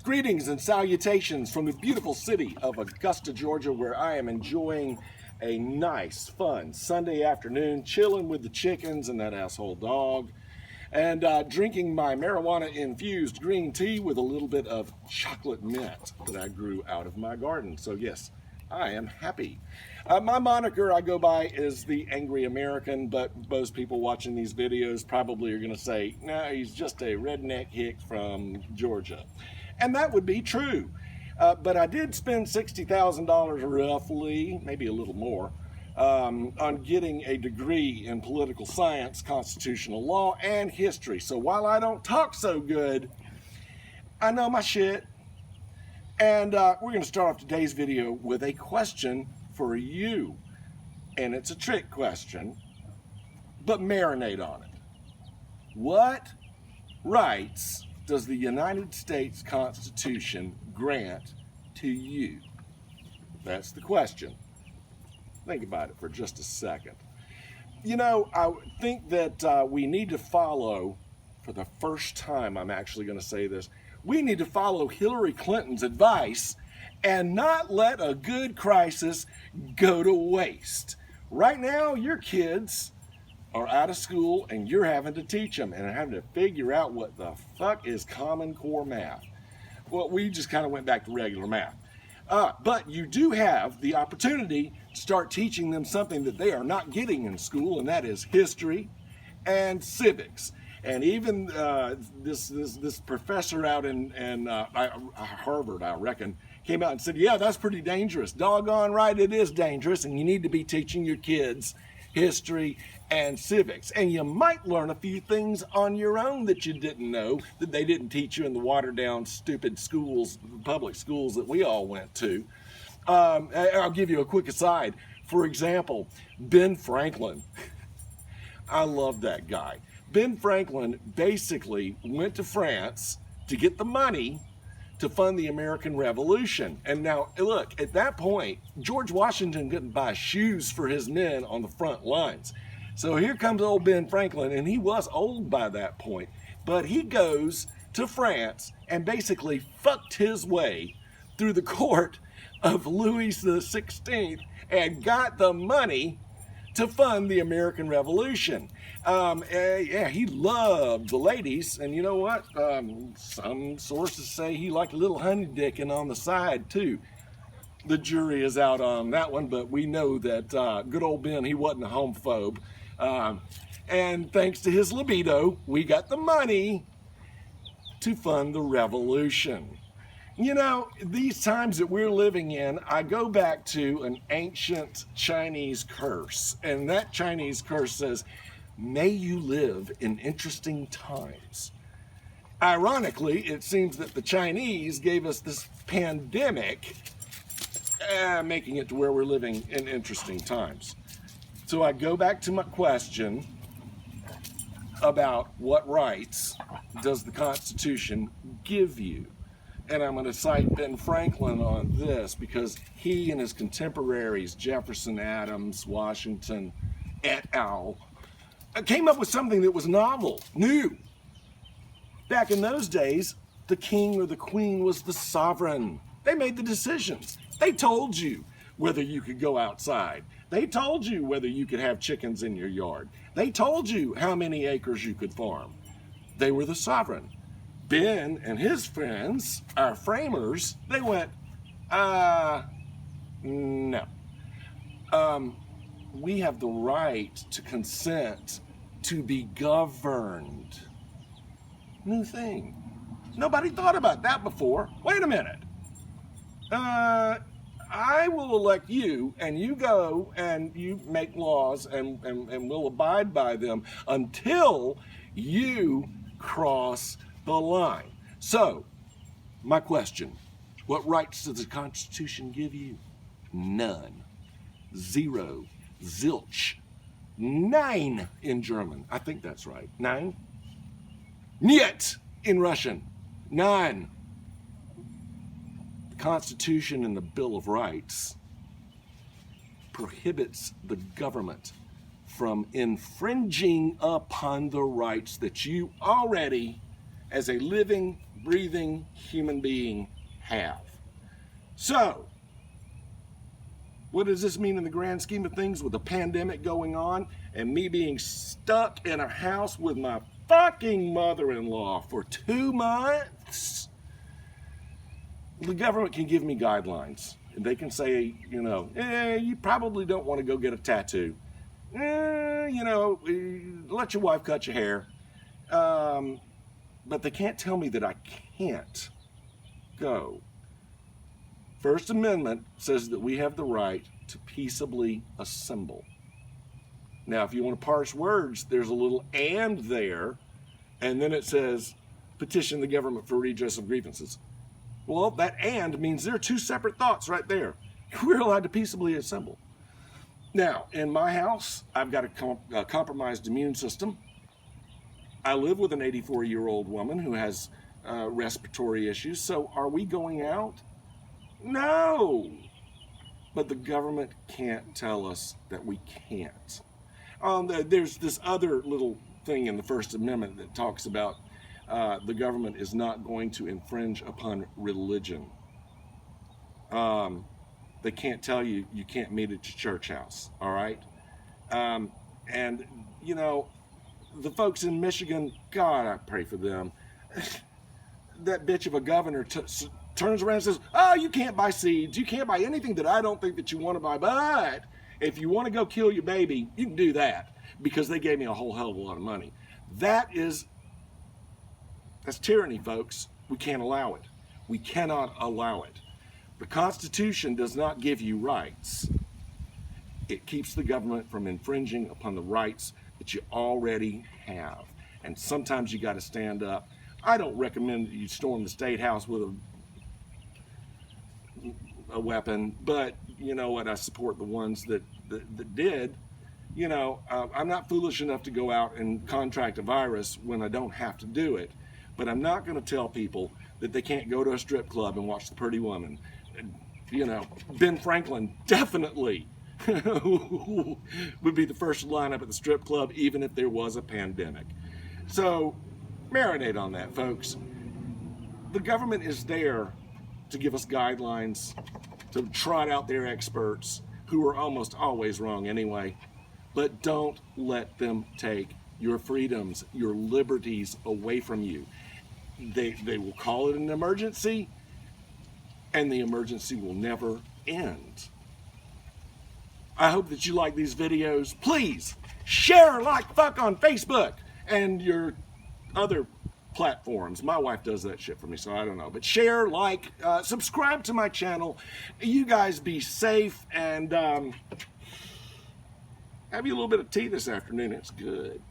Greetings and salutations from the beautiful city of Augusta, Georgia, where I am enjoying a nice, fun Sunday afternoon, chilling with the chickens and that asshole dog, and drinking my marijuana-infused green tea with a little bit of chocolate mint that I grew out of my garden. So yes, I am happy. My moniker I go by is the Angry American, but most people watching these videos probably are going to say, no, he's just a redneck hick from Georgia. And that would be true. But I did spend $60,000 roughly, maybe a little more, on getting a degree in political science, constitutional law, and history. So while I don't talk so good, I know my shit. And we're going to start off today's video with a question for you. And it's a trick question, but marinate on it. What rights does the United States Constitution grant to you? That's the question. Think about it for just a second. You know, I think that we need to follow, for the first time I'm actually going to say this, we need to follow Hillary Clinton's advice and not let a good crisis go to waste. Right now, your kids are out of school and you're having to teach them and having to figure out what the fuck is Common Core math. Well, we just kind of went back to regular math. But you do have the opportunity to start teaching them something that they are not getting in school, and that is history and civics. And even this professor out in Harvard, I reckon, came out and said, yeah, that's pretty dangerous. Doggone right, it is dangerous, and you need to be teaching your kids history and civics. And you might learn a few things on your own that you didn't know, that they didn't teach you in the watered down, stupid schools, public schools that we all went to. I'll give you a quick aside. For example, Ben Franklin. I love that guy. Ben Franklin basically went to France to get the money to fund the American Revolution. And now, look, at that point, George Washington couldn't buy shoes for his men on the front lines. So here comes old Ben Franklin, and he was old by that point, but he goes to France and basically fucked his way through the court of Louis XVI and got the money to fund the American Revolution. Yeah, he loved the ladies, and you know what? Some sources say he liked a little honey dicking on the side too. The jury is out on that one, but we know that good old Ben, he wasn't a homophobe. And thanks to his libido, we got the money to fund the revolution. You know, these times that we're living in, I go back to an ancient Chinese curse, and that Chinese curse says, may you live in interesting times. Ironically, it seems that the Chinese gave us this pandemic, making it to where we're living in interesting times. So I go back to my question about what rights does the Constitution give you? And I'm going to cite Ben Franklin on this because he and his contemporaries, Jefferson, Adams, Washington, et al., came up with something that was novel, new. Back in those days, the king or the queen was the sovereign. They made the decisions. They told you whether you could go outside. They told you whether you could have chickens in your yard. They told you how many acres you could farm. They were the sovereign. Ben and his friends, our framers, they went, no. We have the right to consent to be governed. New thing. Nobody thought about that before. Wait a minute. I will elect you, and you go and you make laws, and we'll abide by them until you cross the line. So, my question, what rights does the Constitution give you? None. Zero. Zilch. Nine in German. I think that's right. Nine? Niet in Russian. None. The Constitution and the Bill of Rights prohibits the government from infringing upon the rights that you already, as a living, breathing human being have. So, what does this mean in the grand scheme of things with the pandemic going on and me being stuck in a house with my fucking mother-in-law for 2 months? The government can give me guidelines. And they can say, you know, you probably don't want to go get a tattoo. You know, let your wife cut your hair. But they can't tell me that I can't go. First Amendment says that we have the right to peaceably assemble. Now, if you want to parse words, there's a little "and" there, and then it says, petition the government for redress of grievances. Well, that "and" means there are two separate thoughts right there. We're allowed to peaceably assemble. Now, in my house, I've got a compromised immune system. I live with an 84-year-old woman who has respiratory issues. So are we going out? No. But the government can't tell us that we can't. There's this other little thing in the First Amendment that talks about the government is not going to infringe upon religion. They can't tell you you can't meet at your church house, all right? And, you know, the folks in Michigan, God, I pray for them. That bitch of a governor turns around and says, oh, you can't buy seeds. You can't buy anything that I don't think that you want to buy. But if you want to go kill your baby, you can do that because they gave me a whole hell of a lot of money. That's tyranny, folks. We can't allow it. We cannot allow it. The Constitution does not give you rights. It keeps the government from infringing upon the rights that you already have. And sometimes you got to stand up. I don't recommend that you storm the State House with a weapon, but you know what? I support the ones that did. You know, I'm not foolish enough to go out and contract a virus when I don't have to do it. But I'm not going to tell people that they can't go to a strip club and watch the pretty woman. You know, Ben Franklin definitely would be the first lineup at the strip club, even if there was a pandemic. So, marinate on that, folks. The government is there to give us guidelines, to trot out their experts, who are almost always wrong anyway. But don't let them take your freedoms, your liberties away from you. They will call it an emergency, and the emergency will never end. I hope that you like these videos. Please share like fuck on Facebook and your other platforms. My wife does that shit for me, so I don't know. But share, like, subscribe to my channel. You guys be safe, and have you a little bit of tea this afternoon. It's good.